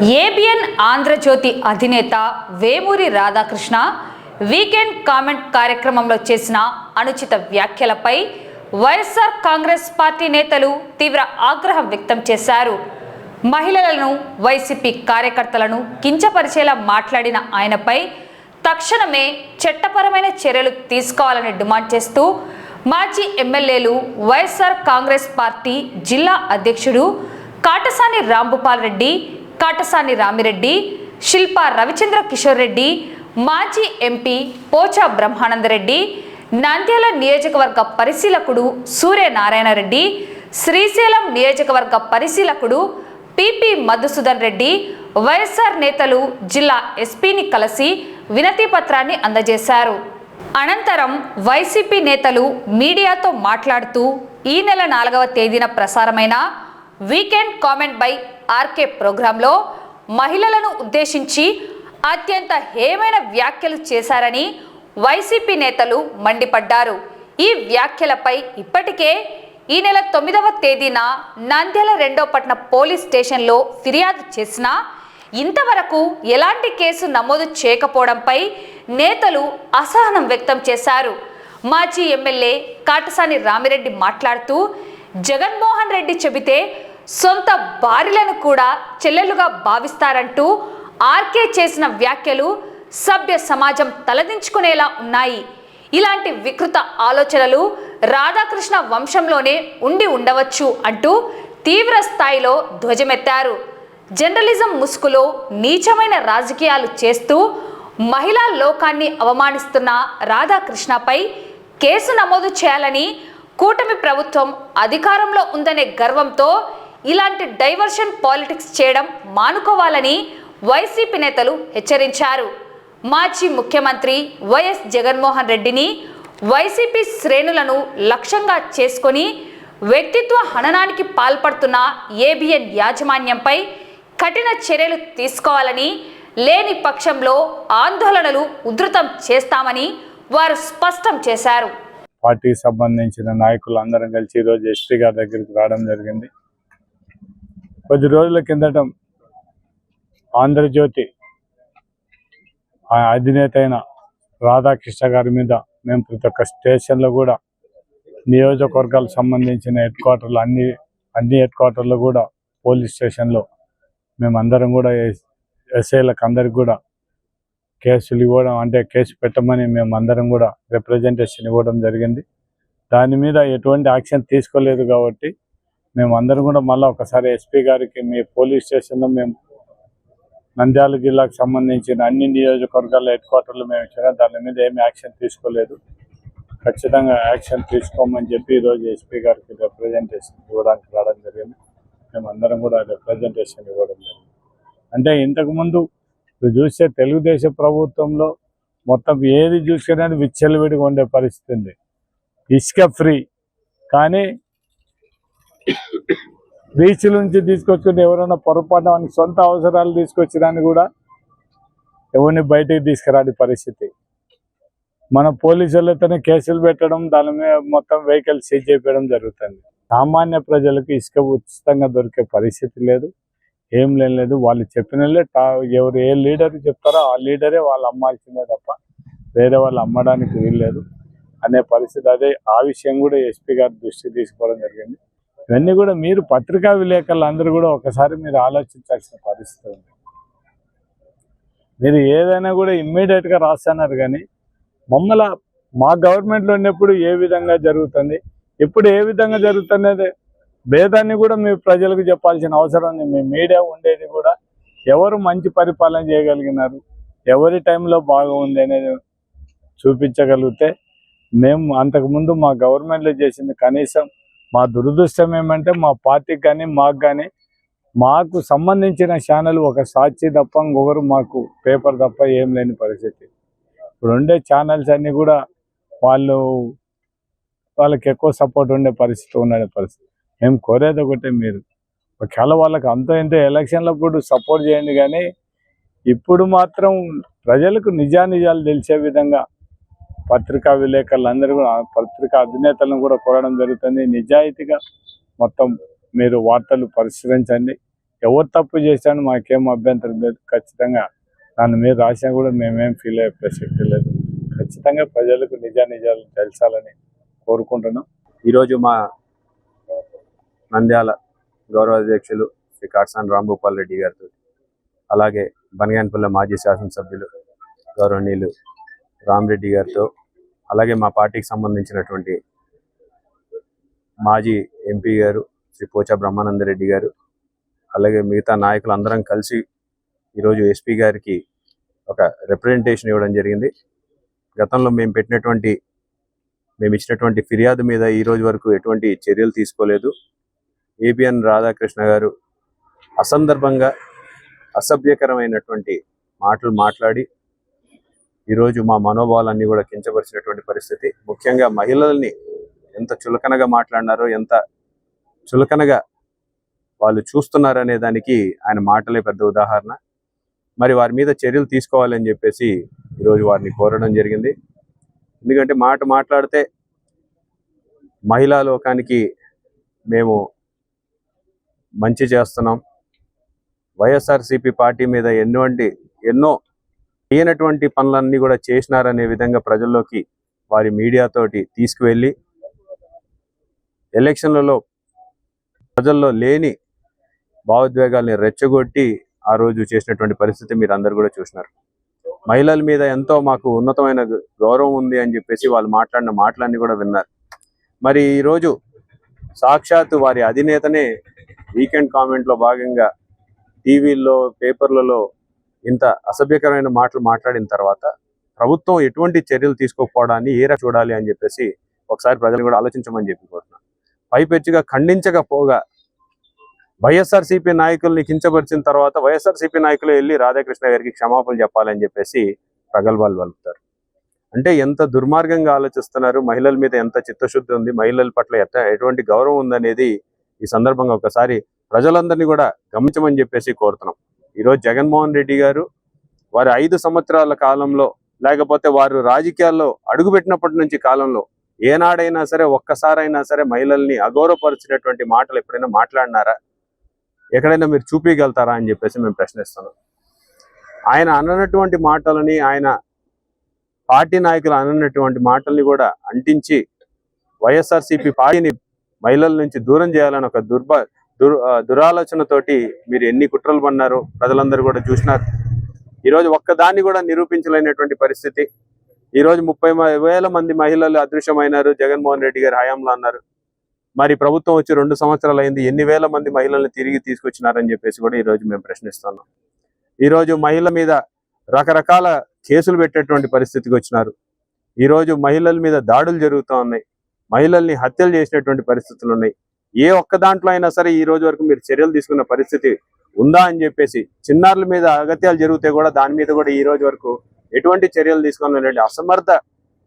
ABN Andhra Jyothi అధినేత Vemuri Radhakrishna weekend comment కార్యక్రమంలో చేసిన అనుచిత వ్యాఖ్యలపై వైఎస్ఆర్ కాంగ్రెస్ పార్టీ నేతలు తీవ్ర ఆగ్రహం వ్యక్తం చేశారు. మహిళలను, వైసీపీ కార్యకర్తలను కించపరిచేలా మాట్లాడిన ఆయనపై తక్షణమే చట్టపరమైన చర్యలు తీసుకోవాలని డిమాండ్ చేస్తూ మాజీ ఎమ్మెల్యేలు, వైఎస్ఆర్ కాంగ్రెస్ పార్టీ జిల్లా అధ్యక్షుడు కాటసాని రాంభూపాల్ రెడ్డి, కాటసాని రామిరెడ్డి, శిల్పా రవిచంద్ర కిషోర్ రెడ్డి, మాజీ ఎంపీ పోచా బ్రహ్మానందరెడ్డి, నంద్యాల నియోజకవర్గ పరిశీలకుడు సూర్యనారాయణ రెడ్డి, శ్రీశైలం నియోజకవర్గ పరిశీలకుడు పిపి మధుసూదన్ రెడ్డి, వైఎస్ఆర్ నేతలు జిల్లా ఎస్పీని కలిసి వినతి పత్రాన్ని అందజేశారు. అనంతరం వైసీపీ నేతలు మీడియాతో మాట్లాడుతూ ఈ నెల 4వ తేదీన ప్రసారమైన వీకెండ్ కామెంట్ బై ఆర్కే ప్రోగ్రాంలో మహిళలను ఉద్దేశించి అత్యంత హేయమైన వ్యాఖ్యలు చేశారని వైసీపీ నేతలు మండిపడ్డారు. ఈ వ్యాఖ్యలపై ఇప్పటికే ఈ నెల 9వ తేదీన నంద్యాల 2వ పట్టణ పోలీస్ స్టేషన్లో ఫిర్యాదు చేసినా ఇంతవరకు ఎలాంటి కేసు నమోదు చేయకపోవడంపై నేతలు అసహనం వ్యక్తం చేశారు. మాజీ ఎమ్మెల్యే కాటసాని రామిరెడ్డి మాట్లాడుతూ జగన్మోహన్ రెడ్డి చెబితే సొంత భార్యలను కూడా చెల్లెలుగా భావిస్తారంటూ ఆర్కే చేసిన వ్యాఖ్యలు సభ్య సమాజం తలదించుకునేలా ఉన్నాయి. ఇలాంటి వికృత ఆలోచనలు రాధాకృష్ణ వంశంలోనే ఉండి ఉండవచ్చు అంటూ తీవ్ర స్థాయిలో ధ్వజమెత్తారు. జర్నలిజం ముసుగులో నీచమైన రాజకీయాలు చేస్తూ మహిళా లోకాన్ని అవమానిస్తున్న రాధాకృష్ణపై కేసు నమోదు చేయాలని కూటమి ప్రభుత్వం అధికారంలో ఉందనే గర్వంతో ఇలాంటి డైవర్షన్ పాలిటిక్స్ చేయడం మానుకోవాలని వైసీపీ నేతలు హెచ్చరించారు. మాజీ ముఖ్యమంత్రి వైఎస్ జగన్మోహన్ రెడ్డిని, వైసీపీ శ్రేణులను లక్ష్యంగా చేసుకొని వ్యక్తిత్వ హననానికి పాల్పడుతున్న ఏబిఎన్ యాజమాన్యంపై కఠిన చర్యలు తీసుకోవాలని, లేని పక్షంలో ఆందోళనలు ఉధృతం చేస్తామని వారు స్పష్టం చేశారు. పార్టీకి సంబంధించిన నాయకులు అందరం కలిసి ఈరోజు ఎస్పీ గారి దగ్గరికి రావడం జరిగింది. కొద్ది రోజుల కిందట ఆంధ్రజ్యోతి అధినేత అయిన రాధాకృష్ణ గారి మీద మేము ప్రతి ఒక్క స్టేషన్లో కూడా, నియోజకవర్గాలకు సంబంధించిన హెడ్ క్వార్టర్లు అన్ని హెడ్ క్వార్టర్లు కూడా, పోలీస్ స్టేషన్లో మేమందరం కూడా ఎస్ఐలకు అందరికి కూడా కేసులు ఇవ్వడం, అంటే కేసు పెట్టమని మేమందరం కూడా రిప్రజెంటేషన్ ఇవ్వడం జరిగింది. దాని మీద ఎటువంటి యాక్షన్ తీసుకోలేదు కాబట్టి మేమందరం కూడా మళ్ళీ ఒకసారి ఎస్పీ గారికి, మీ పోలీస్ స్టేషన్లో మేము నంద్యాల జిల్లాకు సంబంధించిన అన్ని నియోజకవర్గాల హెడ్ క్వార్టర్లు మేము ఇచ్చినా దాని మీద ఏమి యాక్షన్ తీసుకోలేదు. ఖచ్చితంగా యాక్షన్ తీసుకోమని చెప్పి ఈరోజు ఎస్పీ గారికి రిప్రజెంటేషన్ ఇవ్వడానికి రావడం జరిగింది. మేమందరం కూడా రిప్రజెంటేషన్ ఇవ్వడం జరిగింది. అంటే ఇంతకుముందు చూస్తే తెలుగుదేశం ప్రభుత్వంలో మొత్తం ఏది చూసుకునే విచ్చలవిడిగా ఉండే పరిస్థితి ఉంది. ఇసుక ఫ్రీ, కానీ బీచ్ల నుంచి తీసుకొచ్చుకుంటే ఎవరైనా పొరపాటు సొంత అవసరాలు తీసుకొచ్చడానికి కూడా ఎవరిని బయటికి తీసుకురాని పరిస్థితి. మన పోలీసులతోనే కేసులు పెట్టడం, దాని మీద మొత్తం వెహికల్ సీజ్ చేయడం జరుగుతుంది. సామాన్య ప్రజలకు ఇసుక ఉచితంగా దొరికే పరిస్థితి లేదు, ఏం లేదు. వాళ్ళు చెప్పినలే ఎవరు ఏ లీడర్ చెప్తారో ఆ లీడరే వాళ్ళు అమ్మాల్సిందే తప్ప వేరే వాళ్ళు అమ్మడానికి వీల్లేదు అనే పరిస్థితి. అదే ఆ విషయం కూడా ఎస్పీ గారి దృష్టికి తీసుకోవడం జరిగింది. ఇవన్నీ కూడా మీరు పత్రికా విలేకరులు అందరూ కూడా ఒకసారి మీరు ఆలోచించాల్సిన పరిస్థితి ఉంది. మీరు ఏదైనా కూడా ఇమ్మీడియట్గా రాస్తున్నారు, కానీ మమ్మల్ని మా గవర్నమెంట్లో ఉన్నప్పుడు ఏ విధంగా జరుగుతుంది, ఇప్పుడు ఏ విధంగా జరుగుతున్నది భేదాన్ని కూడా మీ ప్రజలకు చెప్పాల్సిన అవసరం ఉంది. మీ మీడియా ఉండేది కూడా ఎవరు మంచి పరిపాలన చేయగలిగినారు, ఎవరి టైంలో బాగా ఉంది అనేది చూపించగలిగితే, మేము అంతకుముందు మా గవర్నమెంట్లో చేసింది కనీసం మా దురదృష్టం ఏమంటే మా పార్టీకి కానీ మాకు సంబంధించిన ఛానల్ ఒక సాక్షి తప్ప ఇంకొకరు మాకు పేపర్ తప్ప ఏం లేని పరిస్థితి. ఇప్పుడు ఉండే ఛానల్స్ అన్నీ కూడా వాళ్ళకి ఎక్కువ సపోర్ట్ ఉండే పరిస్థితి మేము కోరేది ఒకటే, మీరు ఒకవేళ వాళ్ళకి అంత ఇంత ఎలక్షన్లప్పుడు సపోర్ట్ చేయండి, కానీ ఇప్పుడు మాత్రం ప్రజలకు నిజానిజాలు తెలిసే విధంగా పత్రికా విలేకరులందరూ కూడా, పత్రికా అధినేతలను కూడా కోరడం జరుగుతుంది. నిజాయితీగా మొత్తం మీరు వార్తలు పరిశీలించండి. ఎవరు తప్పు చేశాను మాకేం అభ్యంతరం లేదు. ఖచ్చితంగా దాని మీద రాసినా కూడా మేమేం ఫీల్ అయ్యే ప్రసక్తి లేదు. ఖచ్చితంగా ప్రజలకు నిజాలు తెలుసాలని కోరుకుంటున్నాం. ఈరోజు మా నంద్యాల గౌరవ అధ్యక్షులు శ్రీ కాట్సాని రాంభూపాల్ రెడ్డి గారితో, అలాగే బనగానపల్లె మాజీ శాసనసభ్యులు గౌరవనీయులు రామరెడ్డి గారితో, అలాగే మా పార్టీకి సంబంధించినటువంటి మాజీ ఎంపీ గారు శ్రీ పోచా బ్రహ్మానందరెడ్డి గారు, అలాగే మిగతా నాయకులు అందరం కలిసి ఈరోజు ఎస్పీ గారికి ఒక రిప్రజెంటేషన్ ఇవ్వడం జరిగింది. గతంలో మేము ఇచ్చినటువంటి ఫిర్యాదు మీద ఈ రోజు వరకు ఎటువంటి చర్యలు తీసుకోలేదు. ఏబిఎన్ రాధాకృష్ణ గారు అసందర్భంగా అసభ్యకరమైనటువంటి మాటలు మాట్లాడి ఈరోజు మా మనోభావాలన్నీ కూడా కించపరిచినటువంటి పరిస్థితి. ముఖ్యంగా మహిళల్ని ఎంత చులకనగా మాట్లాడినారో, ఎంత చులకనగా వాళ్ళు చూస్తున్నారనే దానికి ఆయన మాటలే పెద్ద ఉదాహరణ. మరి వారి మీద చర్యలు తీసుకోవాలని చెప్పేసి ఈరోజు వారిని కోరడం జరిగింది. ఎందుకంటే మాట్లాడితే మహిళా లోకానికి మేము మంచి చేస్తున్నాం, వైఎస్ఆర్సీపీ పార్టీ మీద ఎన్నో చేయనటువంటి పనులన్నీ కూడా చేసినారనే విధంగా ప్రజల్లోకి వారి మీడియాతోటి తీసుకువెళ్ళి ఎలక్షన్లలో ప్రజల్లో లేని భావోద్వేగాల్ని రెచ్చగొట్టి ఆ రోజు చేసినటువంటి పరిస్థితి మీరు అందరు కూడా చూసినారు. మహిళల మీద ఎంతో మాకు ఉన్నతమైన గౌరవం ఉంది అని చెప్పేసి వాళ్ళు మాట్లాడిన మాటలన్నీ కూడా విన్నారు. మరి ఈరోజు సాక్షాత్తు వారి అధినేతనే వీకెండ్ కామెంట్లో భాగంగా టీవీల్లో, పేపర్లలో ఇంత అసభ్యకరమైన మాటలు మాట్లాడిన తర్వాత ప్రభుత్వం ఎటువంటి చర్యలు తీసుకోకపోవడాన్ని ఏరా చూడాలి అని చెప్పేసి ఒకసారి ప్రజలు కూడా ఆలోచించమని చెప్పి కోరుతున్నాను. పైపెచ్చిగా ఖండించకపోగా వైఎస్ఆర్సీపీ నాయకుల్ని కించపరిచిన తర్వాత వైఎస్ఆర్సీపీ నాయకులు వెళ్ళి రాధాకృష్ణ గారికి క్షమాపణలు చెప్పాలని చెప్పేసి ప్రగల్భాలు పలుకుతారు. అంటే ఎంత దుర్మార్గంగా ఆలోచిస్తున్నారు, మహిళల మీద ఎంత చిత్తశుద్ధి ఉంది, మహిళల పట్ల ఎటువంటి గౌరవం ఉందనేది ఈ సందర్భంగా ఒకసారి ప్రజలందరినీ కూడా గమనించమని చెప్పేసి కోరుతున్నాం. ఈరోజు జగన్మోహన్ రెడ్డి గారు వారి 5 సంవత్సరాల కాలంలో, లేకపోతే వారు రాజకీయాల్లో అడుగుపెట్టినప్పటి నుంచి కాలంలో ఏనాడైనా సరే, ఒక్కసారైనా సరే మహిళల్ని అగౌరవపరిచినటువంటి మాటలు ఎప్పుడైనా మాట్లాడినారా? ఎక్కడైనా మీరు చూపించగలుగుతారా అని చెప్పేసి మేము ప్రశ్నిస్తున్నాం. ఆయన అననటువంటి మాటలని, ఆయన పార్టీ నాయకులు అననటువంటి మాటల్ని కూడా అంటించి వైఎస్ఆర్సీపీ పార్టీని మహిళల నుంచి దూరం చేయాలని ఒక దురాలోచనతోటి మీరు ఎన్ని కుట్రలు పన్నారో ప్రజలందరూ కూడా చూసినారు. ఈరోజు ఒక్కదాన్ని కూడా నిరూపించలేనటువంటి పరిస్థితి. ఈరోజు 30,000 మంది మహిళలు అదృశ్యమైనారు జగన్మోహన్ రెడ్డి గారి హయాంలో అన్నారు. మరి ప్రభుత్వం వచ్చి 2 సంవత్సరాలు అయింది, ఎన్ని వేల మంది మహిళల్ని తిరిగి తీసుకొచ్చినారని చెప్పేసి కూడా ఈరోజు మేము ప్రశ్నిస్తున్నాం. ఈరోజు మహిళల మీద రకరకాల కేసులు పెట్టేటువంటి పరిస్థితికి వచ్చినారు. ఈరోజు మహిళల మీద దాడులు జరుగుతూ ఉన్నాయి, మహిళల్ని హత్యలు చేసినటువంటి పరిస్థితులు ఉన్నాయి. ఏ ఒక్క దాంట్లో అయినా సరే ఈ రోజు వరకు మీరు చర్యలు తీసుకున్న పరిస్థితి ఉందా అని చెప్పేసి, చిన్నారుల మీద అగత్యాలు జరిగితే కూడా దాని మీద కూడా ఈ రోజు వరకు ఎటువంటి చర్యలు తీసుకున్నటువంటి అసమర్థ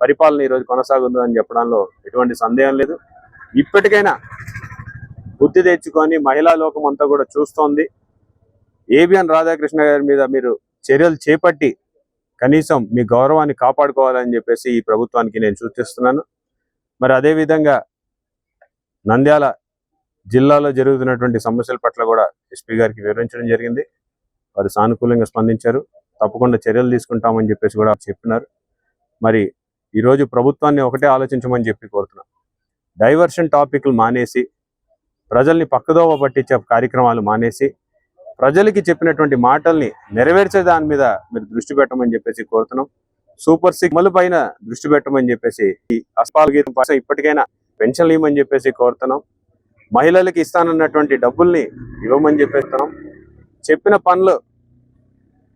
పరిపాలన ఈరోజు కొనసాగుంది అని చెప్పడంలో ఎటువంటి సందేహం లేదు. ఇప్పటికైనా బుద్ధి తెచ్చుకొని మహిళా లోకం అంతా కూడా చూస్తోంది. ఏబిఎన్ రాధాకృష్ణ గారి మీద మీరు చర్యలు చేపట్టి కనీసం మీ గౌరవాన్ని కాపాడుకోవాలని చెప్పేసి ఈ ప్రభుత్వానికి నేను సూచిస్తున్నాను. మరి అదేవిధంగా నంద్యాల జిల్లాలో జరుగుతున్నటువంటి సమస్యల పట్ల కూడా ఎస్పీ గారికి వివరించడం జరిగింది. వారు సానుకూలంగా స్పందించారు, తప్పకుండా చర్యలు తీసుకుంటామని చెప్పేసి కూడా చెప్పినారు. మరి ఈరోజు ప్రభుత్వాన్ని ఒకటే ఆలోచించమని చెప్పి కోరుతున్నాం. డైవర్షన్ టాపిక్లు మానేసి, ప్రజల్ని పక్కదోవ పట్టించే కార్యక్రమాలు మానేసి, ప్రజలకి చెప్పినటువంటి మాటల్ని నెరవేర్చే దాని మీద మీరు దృష్టి పెట్టమని చెప్పేసి కోరుతున్నాం. సూపర్ 6 అమలు పైన దృష్టి పెట్టమని చెప్పేసి, ఈ అస్పాల్ గీతం ఇప్పటికైనా పెన్షన్లు ఇవ్వమని చెప్పేసి కోరుతున్నాం. మహిళలకి ఇస్తానన్నటువంటి డబ్బుల్ని ఇవ్వమని చెప్పేస్తున్నాం. చెప్పిన పనులు,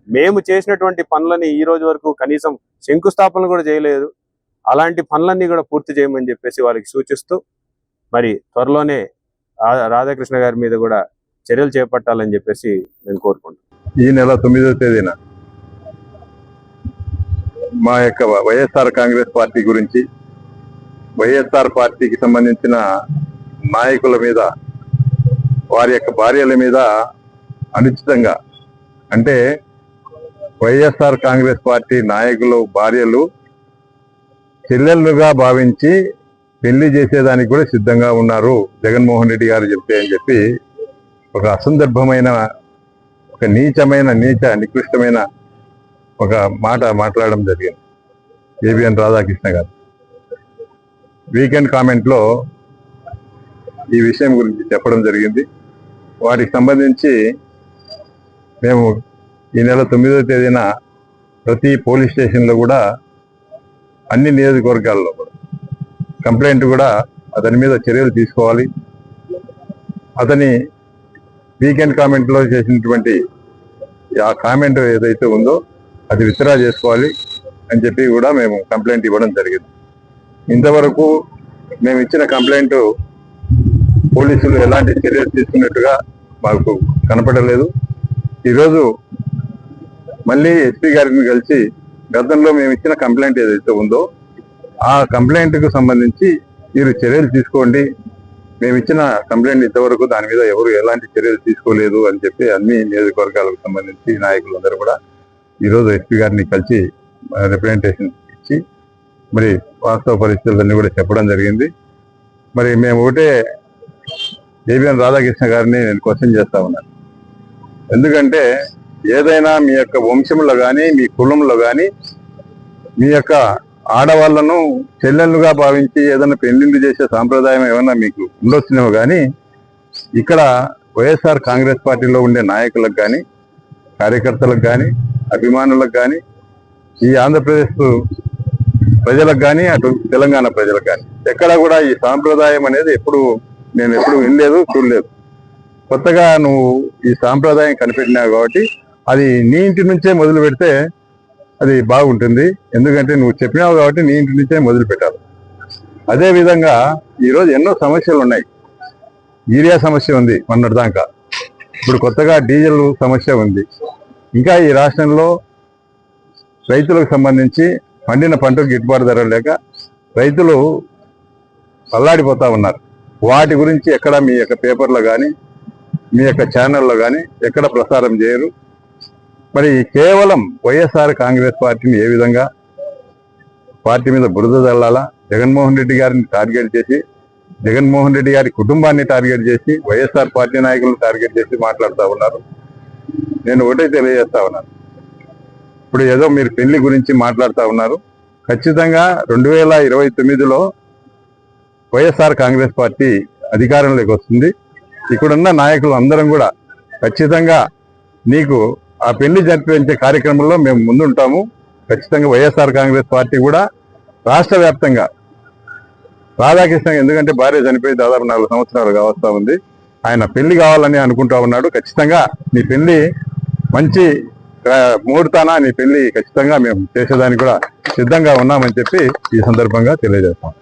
మేము చేసినటువంటి పనులని ఈ రోజు వరకు కనీసం శంకుస్థాపన కూడా చేయలేదు, అలాంటి పనులన్నీ కూడా పూర్తి చేయమని చెప్పేసి వాళ్ళకి సూచిస్తూ, మరి త్వరలోనే రాధాకృష్ణ గారి మీద కూడా చర్యలు చేపట్టాలని చెప్పేసి నేను కోరుకుంటున్నాను. ఈ నెల 9వ తేదీన మా యొక్క వైఎస్ఆర్ కాంగ్రెస్ పార్టీ గురించి, వైఎస్ఆర్ పార్టీకి సంబంధించిన నాయకుల మీద, వారి యొక్క భార్యల మీద అనుచితంగా, అంటే వైఎస్ఆర్ కాంగ్రెస్ పార్టీ నాయకులు భార్యలు చెల్లెళ్ళుగా భావించి పెళ్లి చేసేదానికి కూడా సిద్ధంగా ఉన్నారు జగన్మోహన్ రెడ్డి గారు చెప్తే అని చెప్పి ఒక అసందర్భమైన, ఒక నికృష్టమైన ఒక మాట మాట్లాడడం జరిగింది ఏబిఎన్ రాధాకృష్ణ గారు. వీకెండ్ కామెంట్లో ఈ విషయం గురించి చెప్పడం జరిగింది. వాటికి సంబంధించి మేము ఈ నెల 9వ తేదీన ప్రతి పోలీస్ స్టేషన్లో కూడా అన్ని నియోజకవర్గాల్లో కూడా కంప్లైంట్ కూడా అతని మీద చర్యలు తీసుకోవాలి, అతని వీకెండ్ కామెంట్లో చేసినటువంటి ఆ కామెంట్ ఏదైతే ఉందో అది విత్డ్రా చేసుకోవాలి అని చెప్పి కూడా మేము కంప్లైంట్ ఇవ్వడం జరిగింది. ఇంతవరకు మేము ఇచ్చిన కంప్లైంట్ పోలీసులు ఎలాంటి చర్యలు తీసుకున్నట్టుగా మాకు కనపడలేదు. ఈరోజు మళ్ళీ ఎస్పీ గారిని కలిసి గతంలో మేము ఇచ్చిన కంప్లైంట్ ఏదైతే ఉందో ఆ కంప్లైంట్కు సంబంధించి మీరు చర్యలు తీసుకోండి, మేము ఇచ్చిన కంప్లైంట్ ఇంతవరకు దాని మీద ఎవరు ఎలాంటి చర్యలు తీసుకోలేదు అని చెప్పి అన్ని నియోజకవర్గాలకు సంబంధించి నాయకులందరూ కూడా ఈరోజు ఎస్పీ గారిని కలిసి రిప్రజెంటేషన్ ఇచ్చి మరి వాస్తవ పరిస్థితులన్నీ కూడా చెప్పడం జరిగింది. మరి మేము ఒకటే ఏబిఎన్ రాధాకృష్ణ గారిని నేను క్వశ్చన్ చేస్తా ఉన్నాను. ఎందుకంటే ఏదైనా మీ యొక్క వంశంలో కానీ మీ కులంలో కానీ మీ యొక్క ఆడవాళ్లను చెల్లెళ్ళుగా భావించి ఏదైనా పెళ్లిళ్ళు చేసే సాంప్రదాయం ఏమన్నా మీకు ఉండొచ్చినేమో కానీ ఇక్కడ వైఎస్ఆర్ కాంగ్రెస్ పార్టీలో ఉండే నాయకులకు కానీ కార్యకర్తలకు కానీ అభిమానులకు కానీ ఈ ఆంధ్రప్రదేశ్ ప్రజలకు కానీ అటు తెలంగాణ ప్రజలకు కానీ ఎక్కడా కూడా ఈ సాంప్రదాయం అనేది నేను ఎప్పుడు వినలేదు, చూడలేదు. కొత్తగా నువ్వు ఈ సాంప్రదాయం కనిపెట్టినావు కాబట్టి అది నీ ఇంటి నుంచే మొదలు పెడితే అది బాగుంటుంది. ఎందుకంటే నువ్వు చెప్పినావు కాబట్టి నీ ఇంటి నుంచే మొదలు పెట్టాలి. అదేవిధంగా ఈరోజు ఎన్నో సమస్యలు ఉన్నాయి. యూరియా సమస్య ఉంది మొన్నటిదాకా, ఇప్పుడు కొత్తగా డీజిల్ సమస్య ఉంది. ఇంకా ఈ రాష్ట్రంలో రైతులకు సంబంధించి పండిన పంటకు గిట్టుబాటు ధర లేక రైతులు అల్లాడిపోతా ఉన్నారు. వాటి గురించి ఎక్కడ మీ యొక్క పేపర్లో కానీ మీ యొక్క ఛానల్లో కానీ ఎక్కడ ప్రసారం చేయరు. మరి కేవలం వైఎస్ఆర్ కాంగ్రెస్ పార్టీని ఏ విధంగా పార్టీ మీద బురద చల్లాలా, జగన్మోహన్ రెడ్డి గారిని టార్గెట్ చేసి, జగన్మోహన్ రెడ్డి గారి కుటుంబాన్ని టార్గెట్ చేసి, వైఎస్ఆర్ పార్టీ నాయకులను టార్గెట్ చేసి మాట్లాడుతూ ఉన్నారు. నేను ఒకటే తెలియజేస్తా ఉన్నాను. ఇప్పుడు ఏదో మీరు పెళ్లి గురించి మాట్లాడుతూ ఉన్నారు. ఖచ్చితంగా 2029లో వైఎస్ఆర్ కాంగ్రెస్ పార్టీ అధికారంలోకి వస్తుంది. ఇక్కడున్న నాయకులు అందరం కూడా ఖచ్చితంగా నీకు ఆ పెళ్లి జరిపించే కార్యక్రమంలో మేము ముందుంటాము. ఖచ్చితంగా వైఎస్ఆర్ కాంగ్రెస్ పార్టీ కూడా రాష్ట్ర వ్యాప్తంగా రాధాకృష్ణ, ఎందుకంటే భార్య చనిపోయి దాదాపు 4 సంవత్సరాలు కావస్తా ఉంది, ఆయన పెళ్లి కావాలని అనుకుంటా ఉన్నాడు. ఖచ్చితంగా నీ పెళ్లి మంచి ముహూర్తాన నీ పెళ్లి ఖచ్చితంగా మేము చేసేదానికి కూడా సిద్ధంగా ఉన్నామని చెప్పి ఈ సందర్భంగా తెలియజేస్తాం.